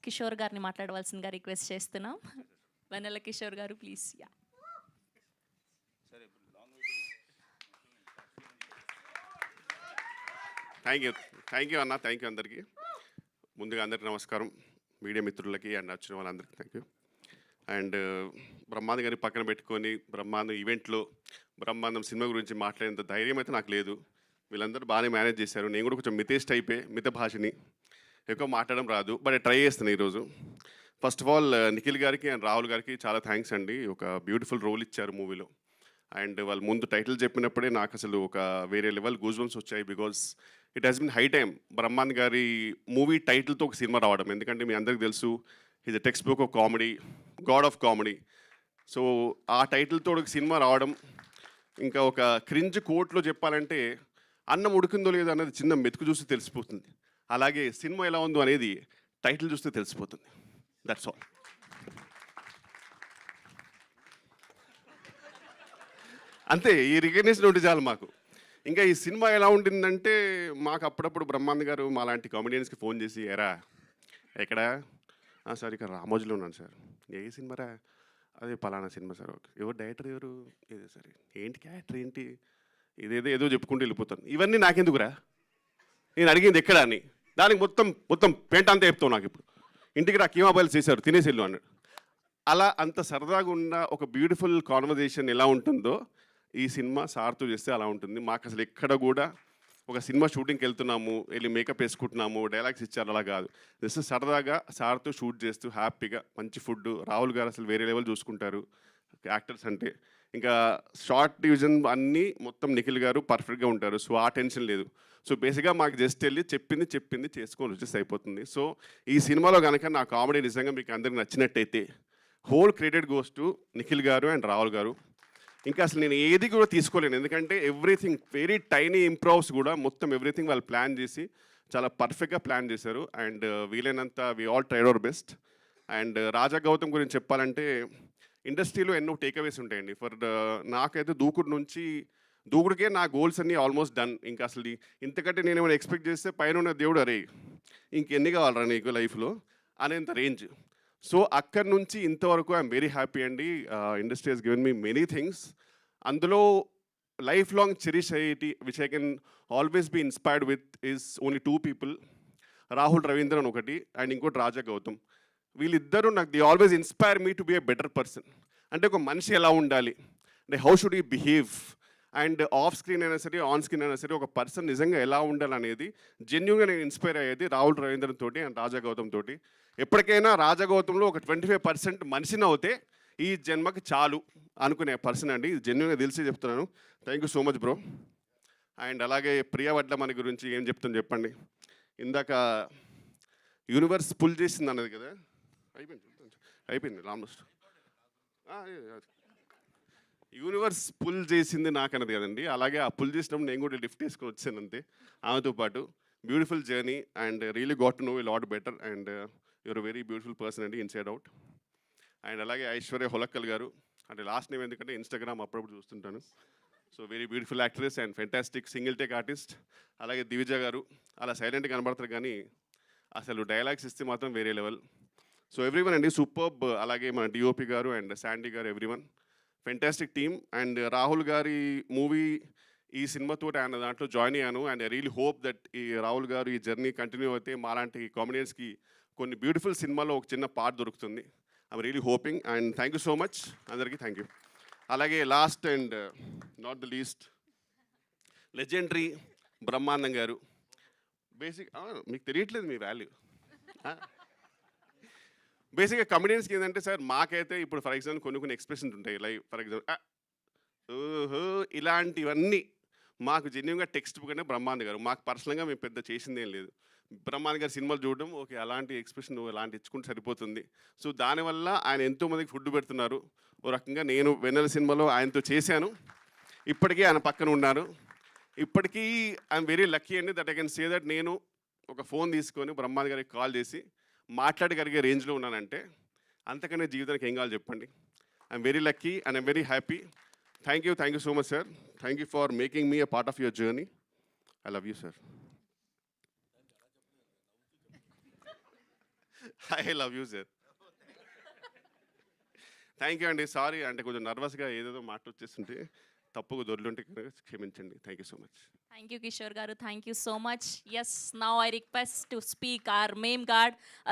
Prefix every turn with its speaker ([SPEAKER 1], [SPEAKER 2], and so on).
[SPEAKER 1] కిషోర్ గారిని మాట్లాడవలసిందిగా రిక్వెస్ట్ చేస్తున్నాం. వెన్నెల కిషోర్ గారు ప్లీజ్. యా,
[SPEAKER 2] థ్యాంక్ యూ అన్న. థ్యాంక్ యూ అందరికీ. ముందుగా అందరికీ నమస్కారం, మీడియా మిత్రులకి అండ్ వచ్చిన వాళ్ళందరికీ థ్యాంక్ యూ. అండ్ బ్రహ్మాండం గారిని పక్కన పెట్టుకొని బ్రహ్మాండం ఈవెంట్లో బ్రహ్మాండం సినిమా గురించి మాట్లాడేంత ధైర్యం అయితే నాకు లేదు. వీళ్ళందరూ బాగానే మేనేజ్ చేశారు. నేను కూడా కొంచెం మితేష్ టైపే, మిత భాషని ఎక్కువ మాట్లాడడం రాదు, బట్ ట్రై చేస్తున్నాను ఈరోజు. ఫస్ట్ ఆఫ్ ఆల్ నిఖిల్ గారికి అండ్ రాహుల్ గారికి చాలా థ్యాంక్స్ అండి. ఒక బ్యూటిఫుల్ రోల్ ఇచ్చారు మూవీలో. అండ్ వాళ్ళు ముందు టైటిల్ చెప్పినప్పుడే నాకు అసలు ఒక వేరే లెవెల్ గూజ్బంప్స్ వచ్చాయి. Because it has been high time బ్రహ్మాండ్ గారి మూవీ టైటిల్తో ఒక సినిమా రావడం. ఎందుకంటే మీ అందరికీ తెలుసు, is a text book of comedy, God of comedy. So ఆ టైటిల్తో ఒక సినిమా రావడం, ఇంకా ఒక క్రింజ్ కోట్లో చెప్పాలంటే అన్నం ఉడికిందో లేదో అనేది చిన్న మెతుకు చూస్తే తెలిసిపోతుంది. అలాగే సినిమా ఎలా ఉందో అనేది టైటిల్ చూస్తే తెలిసిపోతుంది. That's all. అంతే, ఈ రికగ్నిషన్ ఉంటే చాలు మాకు. ఇంకా ఈ సినిమా ఎలా ఉంటుందంటే, మాకు అప్పుడప్పుడు బ్రహ్మాండ్ గారు మా లాంటి కామెడియన్స్కి ఫోన్ చేసి, ఎరా ఎక్కడా సార్ ఇక్కడ రామోజీలో ఉన్నాను సార్. ఏ సినిమారా? అదే పలానా సినిమా సార్. ఓకే, ఎవరు డైరెక్టర్ ఎవరు? ఏదే సార్. ఏంటి క్యారెక్టర్ ఏంటి? ఏదో చెప్పుకుంటూ వెళ్ళిపోతాను. ఇవన్నీ నాకెందుకురా, నేను అడిగింది ఎక్కడ అని. దానికి మొత్తం పెంట అంతా చెప్తావు నాకు. ఇప్పుడు ఇంటికి రా, కీమా బాయిల్ చేశారు, తినేసిల్లు అన్నాడు. అలా అంత సరదాగా ఉన్న ఒక బ్యూటిఫుల్ కాన్వర్జేషన్ ఎలా ఉంటుందో ఈ సినిమా సార్తో చేస్తే అలా ఉంటుంది. మాకు అసలు ఎక్కడ కూడా ఒక సినిమా షూటింగ్కి వెళ్తున్నాము, వెళ్ళి మేకప్ వేసుకుంటున్నాము, డైలాగ్స్ ఇచ్చారు, అలా కాదు. జస్ట్ సరదాగా సార్తో షూట్ చేస్తూ హ్యాపీగా మంచి ఫుడ్. రాహుల్ గారు అసలు వేరే లెవెల్ చూసుకుంటారు యాక్టర్స్ అంటే. ఇంకా షార్ట్ డివిజన్ అన్నీ మొత్తం నిఖిల్ గారు పర్ఫెక్ట్గా ఉంటారు. సో ఆ టెన్షన్ లేదు. సో బేసిక్గా మాకు జస్ట్ వెళ్ళి చెప్పింది చేసుకొని వచ్చేసి అయిపోతుంది. సో ఈ సినిమాలో కనుక నా కామెడీ నిజంగా మీకు అందరికి నచ్చినట్టయితే whole credit goes to Nikhil గారు అండ్ రాహుల్ గారు. ఇంకా అసలు నేను ఏది కూడా తీసుకోలేను, ఎందుకంటే ఎవ్రీథింగ్ వెరీ టైనీ ఇంప్రూవ్స్ కూడా మొత్తం ఎవ్రీథింగ్ వాళ్ళు ప్లాన్ చేసి చాలా పర్ఫెక్ట్గా ప్లాన్ చేశారు. అండ్ వీలైనంత we all tried our best. And Raja Gautam గురించి చెప్పాలంటే, ఇండస్ట్రీలో ఎన్నో టేక్అవేస్ ఉంటాయండి. నాకైతే దూకుడుకే నా గోల్స్ అన్నీ ఆల్మోస్ట్ డన్. ఇంకా అసలు ఇంతకంటే నేను ఏమైనా ఎక్స్పెక్ట్ చేస్తే పైన దేవుడు అరే ఇంకెన్ని కావాలరా నీకు లైఫ్లో అనేంత రేంజ్. సో అక్కడి నుంచి ఇంతవరకు ఐఎమ్ వెరీ హ్యాపీ అండి. Industry has given me many things. అందులో లైఫ్ లాంగ్ చెరిష్ అయ్యేటి which I can always be inspired with is only 2 people. Rahul Ravindran ఒకటి, అండ్ ఇంకోటి రాజా గౌతమ్. వీళ్ళిద్దరూ నాకు the always inspire me to be a better person. అంటే ఒక మనిషి ఎలా ఉండాలి, అంటే how should you behave, and off screen అయినా సరే ఆన్ స్క్రీన్ అయినా సరే ఒక పర్సన్ నిజంగా ఎలా ఉండాలనేది జెన్యూన్గా నేను ఇన్స్పైర్ అయ్యేది రాహుల్ రవీంద్రన్ తోటి అండ్ రాజా గౌతమ్ తోటి. ఎప్పటికైనా రాజా గౌతంలో ఒక 25% మనిషిని అవుతే ఈ జన్మకి చాలు అనుకునే పర్సన్ అండి. ఇది జెన్యూన్గా తెలిసి చెప్తున్నాను. Thank you so much bro. And అలాగే ప్రియా వడ్లమణి గురించి ఏం చెప్తాను చెప్పండి. ఇందాక యూనివర్స్ పుల్ చేసింది అన్నది కదా, అయిపోయింది ఆల్మోస్ట్. యూనివర్స్ పుల్ చేసింది నాకు అన్నది కదండి. అలాగే ఆ పుల్ చేసినప్పుడు నేను కూడా లిఫ్ట్ వేసుకొని వచ్చాను అంతే ఆమెతో పాటు. Beautiful journey and really got to know a lot better. And you're very beautiful person అండి, ఇన్సైడ్ అవుట్. అండ్ అలాగే ఐశ్వర్య హొలక్కల్ గారు, అంటే లాస్ట్ నేమ్ ఎందుకంటే ఇన్స్టాగ్రామ్ అప్పుడప్పుడు చూస్తుంటాను. So very beautiful actress and fantastic single take artist. అలాగే దివిజ గారు, అలా సైలెంట్గా కనబడతారు కానీ అసలు డైలాగ్స్ ఇస్తే మాత్రం వేరే లెవెల్. సో ఎవ్రీవన్ అండి సూపర్బ్. అలాగే మన డిఓపి గారు అండ్ శాండీ గారు, everyone fantastic team. And Rahul గారి మూవీ ఈ సినిమాతో ఆయన దాంట్లో జాయిన్ అయ్యాను. And I really hope that ఈ రాహుల్ గారు ఈ జర్నీ కంటిన్యూ అయితే మాలాంటి కామెడియన్స్కి కొన్ని బ్యూటిఫుల్ సినిమాలో ఒక చిన్న పార్ట్ దొరుకుతుంది. I'm really hoping. And thank you so much అందరికీ, థ్యాంక్ యూ. అలాగే last and not the least, legendary Brahmanandam గారు. మీకు తెలియట్లేదు మీ వాల్యూ. బేసిక్గా కమెడియన్స్కి ఏంటంటే సార్, మాకైతే ఇప్పుడు ఫర్ ఎగ్జాంపుల్ కొన్ని ఎక్స్ప్రెషన్స్ ఉంటాయి. లైక్ ఫర్ ఎగ్జాంపుల్ ఓహో ఇలాంటివన్నీ మాకు జెన్యున్గా టెక్స్ట్ బుక్ అంటే బ్రహ్మాండ్ గారు. మాకు పర్సనల్గా మేము పెద్ద చేసిందేం లేదు. బ్రహ్మాండ్ గారి సినిమాలు చూడడం, ఓకే అలాంటి ఎక్స్ప్రెషన్ అలాంటి ఇచ్చుకుంటే సరిపోతుంది. సో దానివల్ల ఆయన ఎంతోమందికి ఫుడ్ పెడుతున్నారు. ఓ రకంగా నేను వెన్నెల సినిమాలో ఆయనతో చేశాను, ఇప్పటికీ ఆయన పక్కన ఉన్నారు. ఇప్పటికీ ఐఎమ్ వెరీ లక్కీ అండి that I can say that నేను ఒక ఫోన్ తీసుకొని బ్రహ్మాండ్ గారికి కాల్ చేసి మాట్లాడగలిగే రేంజ్లో ఉన్నానంటే అంతకనే జీవితానికి ఏం కావాలి చెప్పండి. I'm very lucky and I'm very happy. Thank you so much sir. Thank you for making me a part of your journey. I love you sir. I love you sir. Thank you అండి. Sorry అంటే కొంచెం నర్వస్గా ఏదేదో మాట వచ్చేస్తుంటే తప్పుగా దొర్లుంటే కనుక క్షమించండి. Thank you so much.
[SPEAKER 1] Thank you Kishore garu, thank you so much. Yes, now I request to speak our ma'am gourd